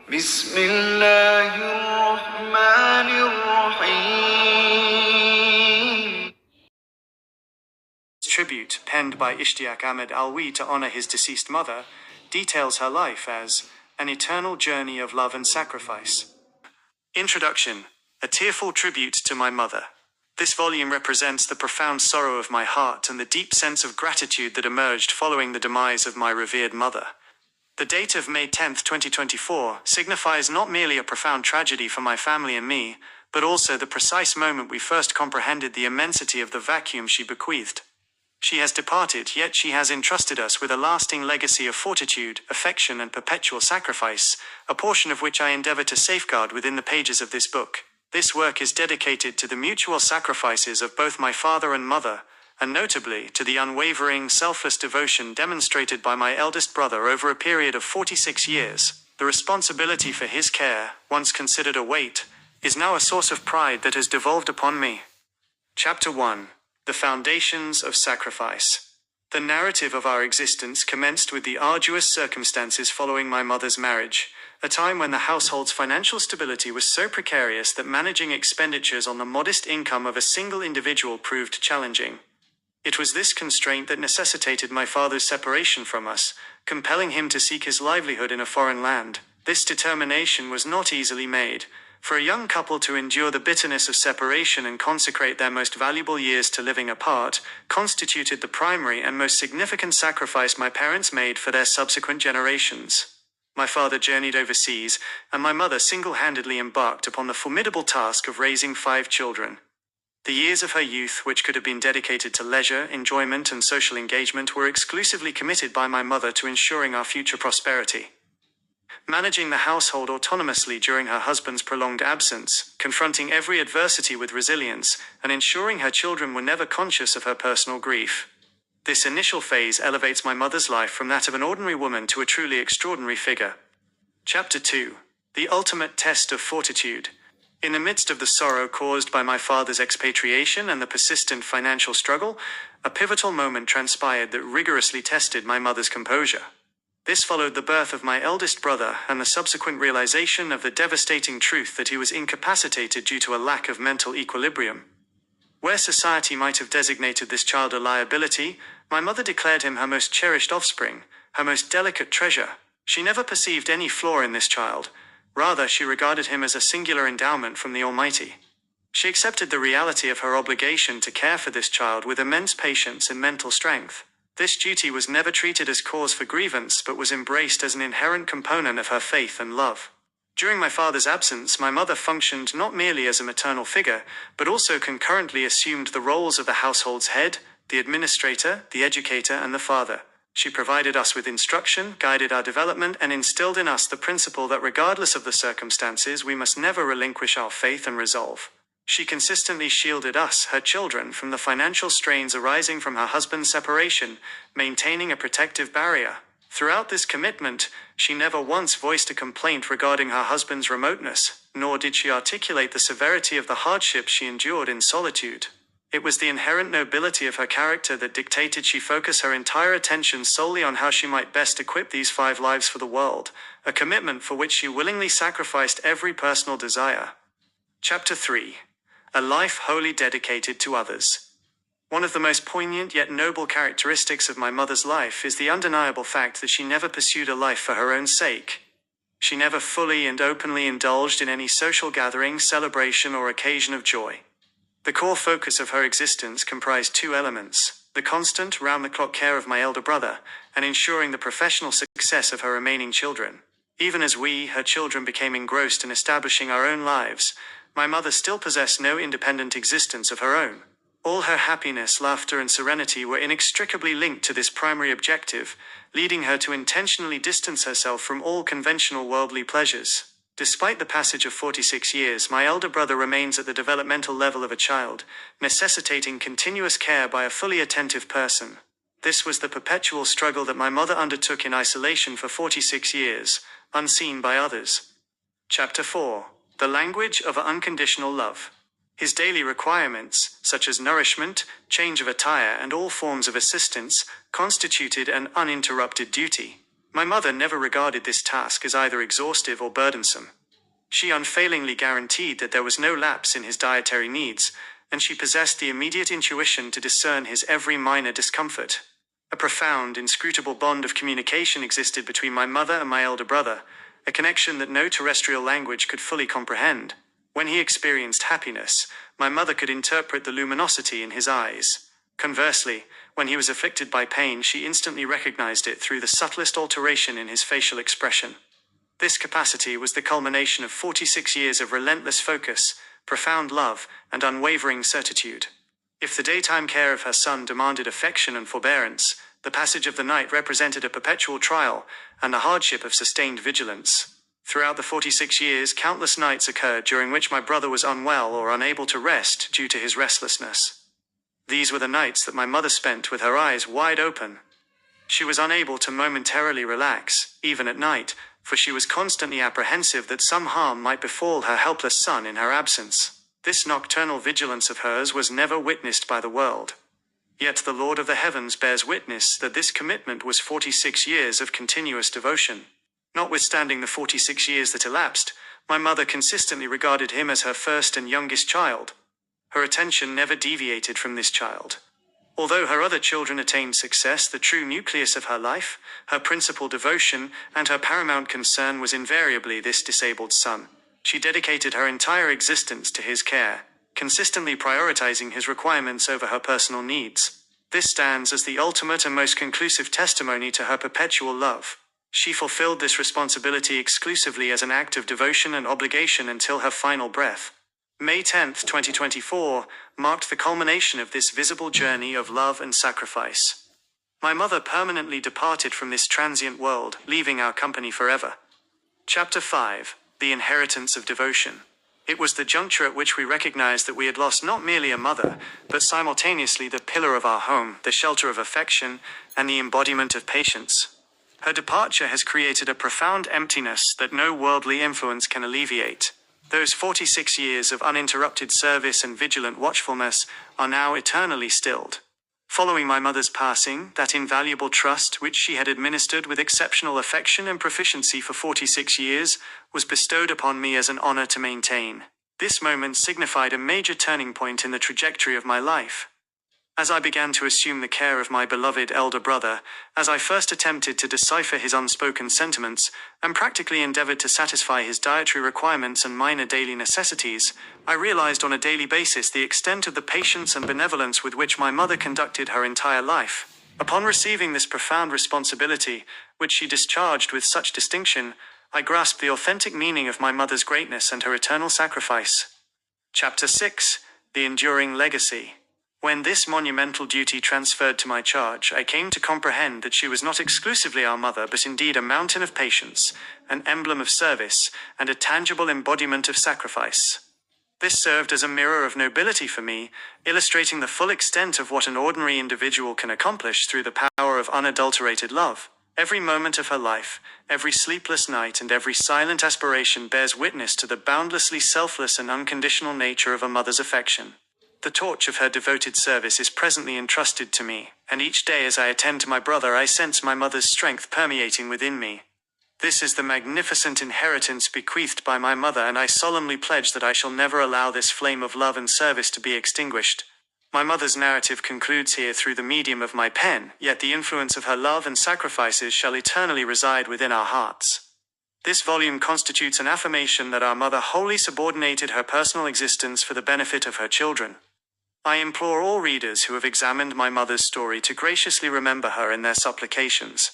بسم الله الرحمن الرحيم. Tribute, penned by Ishtiaq Ahmed Alwi to honor his deceased mother, details her life as an eternal journey of love and sacrifice. Introduction: a tearful tribute to my mother. This volume represents the profound sorrow of my heart and the deep sense of gratitude that emerged following the demise of my revered mother. The date of May 10, 2024, signifies not merely a profound tragedy for my family and me, but also the precise moment we first comprehended the immensity of the vacuum she bequeathed. She has departed, yet she has entrusted us with a lasting legacy of fortitude, affection, and perpetual sacrifice, a portion of which I endeavor to safeguard within the pages of this book. This work is dedicated to the mutual sacrifices of both my father and mother, and notably to the unwavering, selfless devotion demonstrated by my eldest brother over a period of 46 years. The responsibility for his care, once considered a weight, is now a source of pride that has devolved upon me. Chapter 1. The Foundations of Sacrifice. The narrative of our existence commenced with the arduous circumstances following my mother's marriage, a time when the household's financial stability was so precarious that managing expenditures on the modest income of a single individual proved challenging. It was this constraint that necessitated my father's separation from us, compelling him to seek his livelihood in a foreign land. This determination was not easily made. For a young couple to endure the bitterness of separation and consecrate their most valuable years to living apart, constituted the primary and most significant sacrifice my parents made for their subsequent generations. My father journeyed overseas, and my mother single-handedly embarked upon the formidable task of raising 5 children. The years of her youth, which could have been dedicated to leisure, enjoyment, and social engagement, were exclusively committed by my mother to ensuring our future prosperity. Managing the household autonomously during her husband's prolonged absence, confronting every adversity with resilience, and ensuring her children were never conscious of her personal grief. This initial phase elevates my mother's life from that of an ordinary woman to a truly extraordinary figure. Chapter 2. The Ultimate Test of Fortitude. In the midst of the sorrow caused by my father's expatriation and the persistent financial struggle, a pivotal moment transpired that rigorously tested my mother's composure. This followed the birth of my eldest brother and the subsequent realization of the devastating truth that he was incapacitated due to a lack of mental equilibrium. Where society might have designated this child a liability, my mother declared him her most cherished offspring, her most delicate treasure. She never perceived any flaw in this child. Rather, she regarded him as a singular endowment from the Almighty. She accepted the reality of her obligation to care for this child with immense patience and mental strength. This duty was never treated as cause for grievance, but was embraced as an inherent component of her faith and love. During my father's absence, my mother functioned not merely as a maternal figure, but also concurrently assumed the roles of the household's head, the administrator, the educator, and the father. She provided us with instruction, guided our development, and instilled in us the principle that regardless of the circumstances, we must never relinquish our faith and resolve. She consistently shielded us, her children, from the financial strains arising from her husband's separation, maintaining a protective barrier. Throughout this commitment, she never once voiced a complaint regarding her husband's remoteness, nor did she articulate the severity of the hardships she endured in solitude. It was the inherent nobility of her character that dictated she focus her entire attention solely on how she might best equip these 5 lives for the world, a commitment for which she willingly sacrificed every personal desire. Chapter 3. A life wholly dedicated to others. One of the most poignant yet noble characteristics of my mother's life is the undeniable fact that she never pursued a life for her own sake. She never fully and openly indulged in any social gathering, celebration, or occasion of joy. The core focus of her existence comprised 2 elements: the constant, round-the-clock care of my elder brother, and ensuring the professional success of her remaining children. Even as we, her children, became engrossed in establishing our own lives, my mother still possessed no independent existence of her own. All her happiness, laughter, and serenity were inextricably linked to this primary objective, leading her to intentionally distance herself from all conventional worldly pleasures. Despite the passage of 46 years, my elder brother remains at the developmental level of a child, necessitating continuous care by a fully attentive person. This was the perpetual struggle that my mother undertook in isolation for 46 years, unseen by others. Chapter 4. The Language of Unconditional Love. His daily requirements, such as nourishment, change of attire, and all forms of assistance, constituted an uninterrupted duty. My mother never regarded this task as either exhaustive or burdensome. She unfailingly guaranteed that there was no lapse in his dietary needs, and she possessed the immediate intuition to discern his every minor discomfort. A profound, inscrutable bond of communication existed between my mother and my elder brother, a connection that no terrestrial language could fully comprehend. When he experienced happiness, my mother could interpret the luminosity in his eyes. Conversely, when he was afflicted by pain, she instantly recognized it through the subtlest alteration in his facial expression. This capacity was the culmination of 46 years of relentless focus, profound love, and unwavering certitude. If the daytime care of her son demanded affection and forbearance, the passage of the night represented a perpetual trial and the hardship of sustained vigilance. Throughout the 46 years, countless nights occurred during which my brother was unwell or unable to rest due to his restlessness. These were the nights that my mother spent with her eyes wide open. She was unable to momentarily relax, even at night, for she was constantly apprehensive that some harm might befall her helpless son in her absence. This nocturnal vigilance of hers was never witnessed by the world. Yet the Lord of the heavens bears witness that this commitment was 46 years of continuous devotion. Notwithstanding the 46 years that elapsed, my mother consistently regarded him as her first and youngest child. Her attention never deviated from this child. Although her other children attained success, the true nucleus of her life, her principal devotion, and her paramount concern was invariably this disabled son. She dedicated her entire existence to his care, consistently prioritizing his requirements over her personal needs. This stands as the ultimate and most conclusive testimony to her perpetual love. She fulfilled this responsibility exclusively as an act of devotion and obligation until her final breath. May 10, 2024, marked the culmination of this visible journey of love and sacrifice. My mother permanently departed from this transient world, leaving our company forever. Chapter 5. The Inheritance of Devotion. It was the juncture at which we recognized that we had lost not merely a mother, but simultaneously the pillar of our home, the shelter of affection, and the embodiment of patience. Her departure has created a profound emptiness that no worldly influence can alleviate. Those 46 years of uninterrupted service and vigilant watchfulness are now eternally stilled. Following my mother's passing, that invaluable trust which she had administered with exceptional affection and proficiency for 46 years was bestowed upon me as an honor to maintain. This moment signified a major turning point in the trajectory of my life. As I began to assume the care of my beloved elder brother, as I first attempted to decipher his unspoken sentiments, and practically endeavored to satisfy his dietary requirements and minor daily necessities, I realized on a daily basis the extent of the patience and benevolence with which my mother conducted her entire life. Upon receiving this profound responsibility, which she discharged with such distinction, I grasped the authentic meaning of my mother's greatness and her eternal sacrifice. Chapter 6. The Enduring Legacy. When this monumental duty transferred to my charge, I came to comprehend that she was not exclusively our mother, but indeed a mountain of patience, an emblem of service, and a tangible embodiment of sacrifice. This served as a mirror of nobility for me, illustrating the full extent of what an ordinary individual can accomplish through the power of unadulterated love. Every moment of her life, every sleepless night, and every silent aspiration bears witness to the boundlessly selfless and unconditional nature of a mother's affection. The torch of her devoted service is presently entrusted to me, and each day as I attend to my brother I sense my mother's strength permeating within me. This is the magnificent inheritance bequeathed by my mother, and I solemnly pledge that I shall never allow this flame of love and service to be extinguished. My mother's narrative concludes here through the medium of my pen, yet the influence of her love and sacrifices shall eternally reside within our hearts. This volume constitutes an affirmation that our mother wholly subordinated her personal existence for the benefit of her children. I implore all readers who have examined my mother's story to graciously remember her in their supplications.